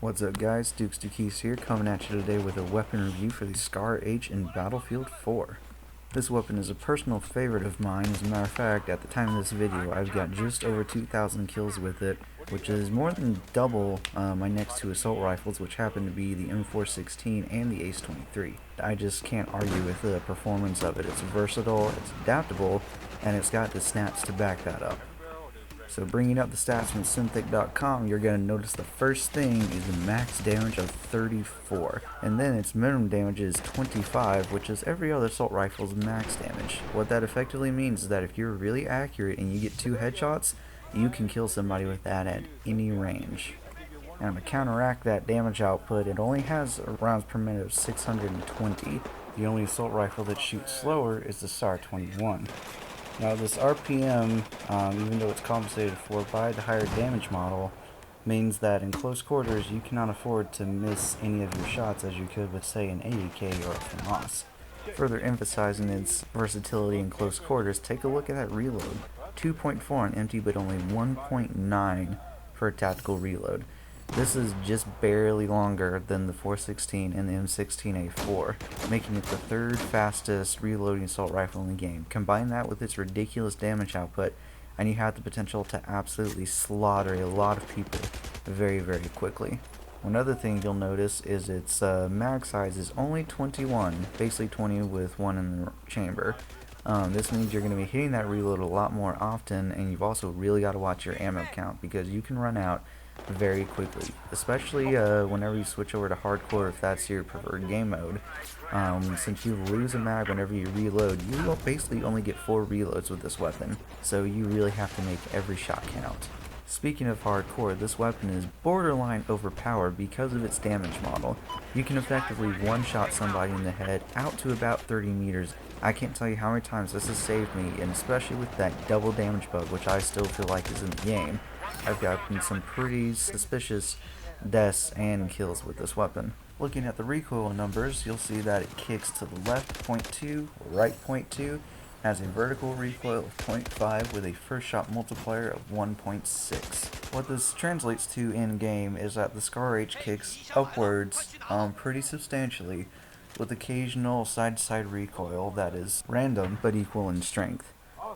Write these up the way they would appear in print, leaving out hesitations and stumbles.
What's up guys, Dukes Dukeys here, coming at you today with a weapon review for the Scar H in Battlefield 4. This weapon is a personal favorite of mine. As a matter of fact, at the time of this video, I've got just over 2,000 kills with it, which is more than double my next two assault rifles, which happen to be the M416 and the Ace 23. I just can't argue with the performance of it. It's versatile, it's adaptable, and it's got the snaps to back that up. So bringing up the stats from Synthic.com, you're going to notice the first thing is the max damage of 34. And then its minimum damage is 25, which is every other assault rifle's max damage. What that effectively means is that if you're really accurate and you get 2 headshots, you can kill somebody with that at any range. And to counteract that damage output, it only has rounds per minute of 620. The only assault rifle that shoots slower is the SAR-21. Now this RPM, even though it's compensated for by the higher damage model, means that in close quarters you cannot afford to miss any of your shots as you could with say an AEK or a FAMAS. Further emphasizing its versatility in close quarters, take a look at that reload. 2.4 on empty but only 1.9 for a tactical reload. This is just barely longer than the 416 and the M16A4, making it the third fastest reloading assault rifle in the game. Combine that with its ridiculous damage output, and you have the potential to absolutely slaughter a lot of people very, very quickly. One other thing you'll notice is its mag size is only 21, basically 20 with one in the chamber. This means you're going to be hitting that reload a lot more often, and you've also really got to watch your ammo count because you can run out very quickly, especially whenever you switch over to hardcore if that's your preferred game mode. Since you lose a mag whenever you reload, you will basically only get 4 reloads with this weapon, so you really have to make every shot count. Speaking of hardcore, this weapon is borderline overpowered because of its damage model. You can effectively one-shot somebody in the head out to about 30 meters. I can't tell you how many times this has saved me, and especially with that double damage bug, which I still feel like is in the game. I've gotten some pretty suspicious deaths and kills with this weapon. Looking at the recoil numbers, you'll see that it kicks to the left 0.2, right 0.2, has a vertical recoil of 0.5 with a first shot multiplier of 1.6. What this translates to in game is that the Scar H kicks upwards pretty substantially, with occasional side-to-side recoil that is random but equal in strength.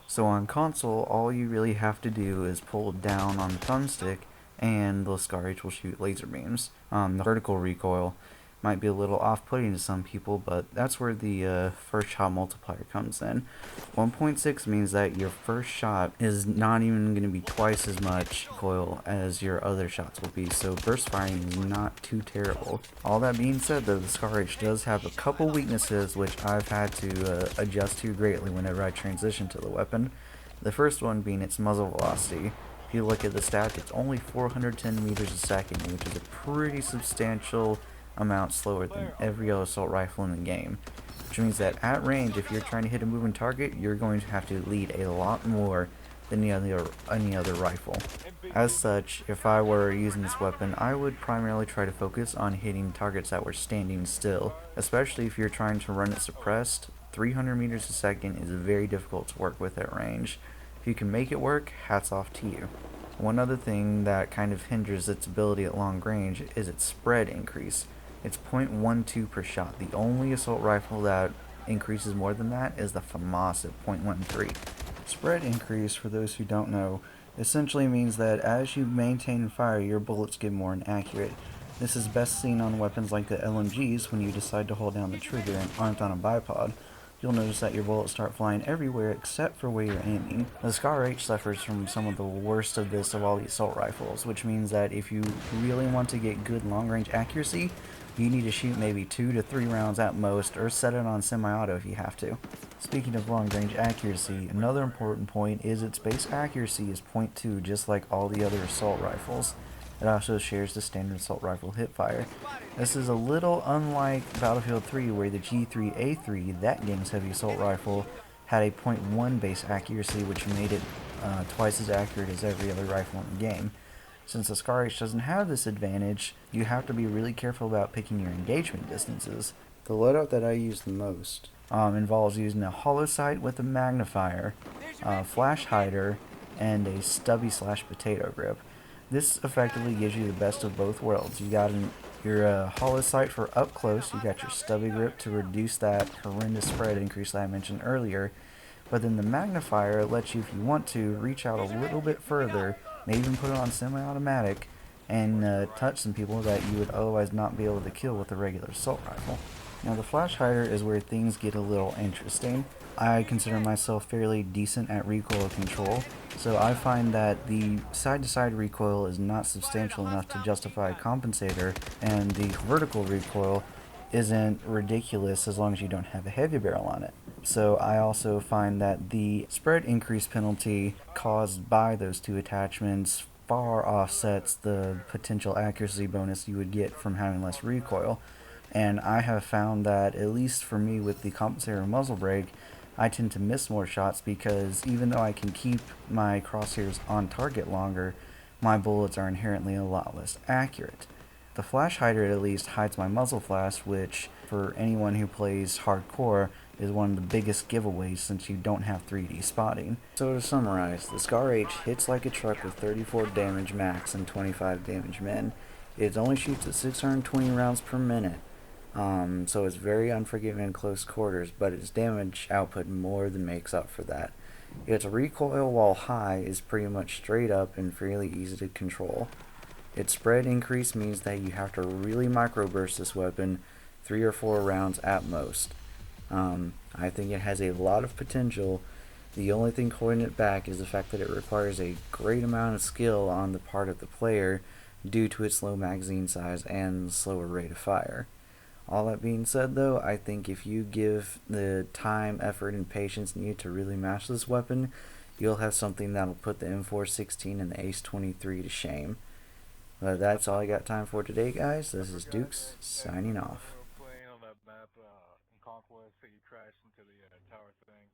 So on console, all you really have to do is pull down on the thumbstick and the Scar H will shoot laser beams. The vertical recoil might be a little off-putting to some people, but that's where the first shot multiplier comes in. 1.6 means that your first shot is not even going to be twice as much recoil as your other shots will be, so burst firing is not too terrible. All that being said though, the Scar H does have a couple weaknesses which I've had to adjust to greatly whenever I transition to the weapon. The first one being its muzzle velocity. If you look at the stats, it's only 410 meters a second, which is a pretty substantial amount slower than every other assault rifle in the game, which means that at range, if you're trying to hit a moving target, you're going to have to lead a lot more than any other rifle. As such, if I were using this weapon, I would primarily try to focus on hitting targets that were standing still, especially if you're trying to run it suppressed. 300 meters a second is very difficult to work with at range. If you can make it work, hats off to you. One other thing that kind of hinders its ability at long range is its spread increase. It's 0.12 per shot. The only assault rifle that increases more than that is the FAMAS at 0.13. Spread increase, for those who don't know, essentially means that as you maintain fire, your bullets get more inaccurate. This is best seen on weapons like the LMGs when you decide to hold down the trigger and aren't on a bipod. You'll notice that your bullets start flying everywhere except for where you're aiming. The Scar H suffers from some of the worst of this of all the assault rifles, which means that if you really want to get good long-range accuracy, you need to shoot maybe 2 to 3 rounds at most, or set it on semi-auto if you have to. Speaking of long-range accuracy, another important point is its base accuracy is 0.2, just like all the other assault rifles. It also shares the standard assault rifle hipfire. This is a little unlike Battlefield 3, where the G3A3, that game's heavy assault rifle, had a 0.1 base accuracy, which made it twice as accurate as every other rifle in the game. Since the Scar H doesn't have this advantage, you have to be really careful about picking your engagement distances. The loadout that I use the most involves using a hollow sight with a magnifier, flash hider, and a stubby/potato grip. This effectively gives you the best of both worlds. You got your hollow sight for up close, you got your stubby grip to reduce that horrendous spread increase that I mentioned earlier, but then the magnifier lets you, if you want to, reach out a little bit further, maybe even put it on semi-automatic, and touch some people that you would otherwise not be able to kill with a regular assault rifle. Now the flash hider is where things get a little interesting. I consider myself fairly decent at recoil control, so I find that the side-to-side recoil is not substantial enough to justify a compensator, and the vertical recoil isn't ridiculous as long as you don't have a heavy barrel on it. So I also find that the spread increase penalty caused by those two attachments far offsets the potential accuracy bonus you would get from having less recoil. And I have found that, at least for me with the compensator muzzle brake, I tend to miss more shots because even though I can keep my crosshairs on target longer, my bullets are inherently a lot less accurate. The flash hider at least hides my muzzle flash, which for anyone who plays hardcore is one of the biggest giveaways since you don't have 3D spotting. So to summarize, the Scar H hits like a truck with 34 damage max and 25 damage min. It only shoots at 620 rounds per minute, so it's very unforgiving in close quarters, but its damage output more than makes up for that. Its recoil while high is pretty much straight up and fairly easy to control. Its spread increase means that you have to really microburst this weapon 3 or 4 rounds at most. I think it has a lot of potential. The only thing holding it back is the fact that it requires a great amount of skill on the part of the player due to its low magazine size and slower rate of fire. All that being said, though, I think if you give the time, effort, and patience needed to really master this weapon, you'll have something that'll put the M416 and the Ace 23 to shame. But that's all I got time for today, guys. This is Dukes, signing off. We were playing on that map in Conquest, so you crashed into the tower thing.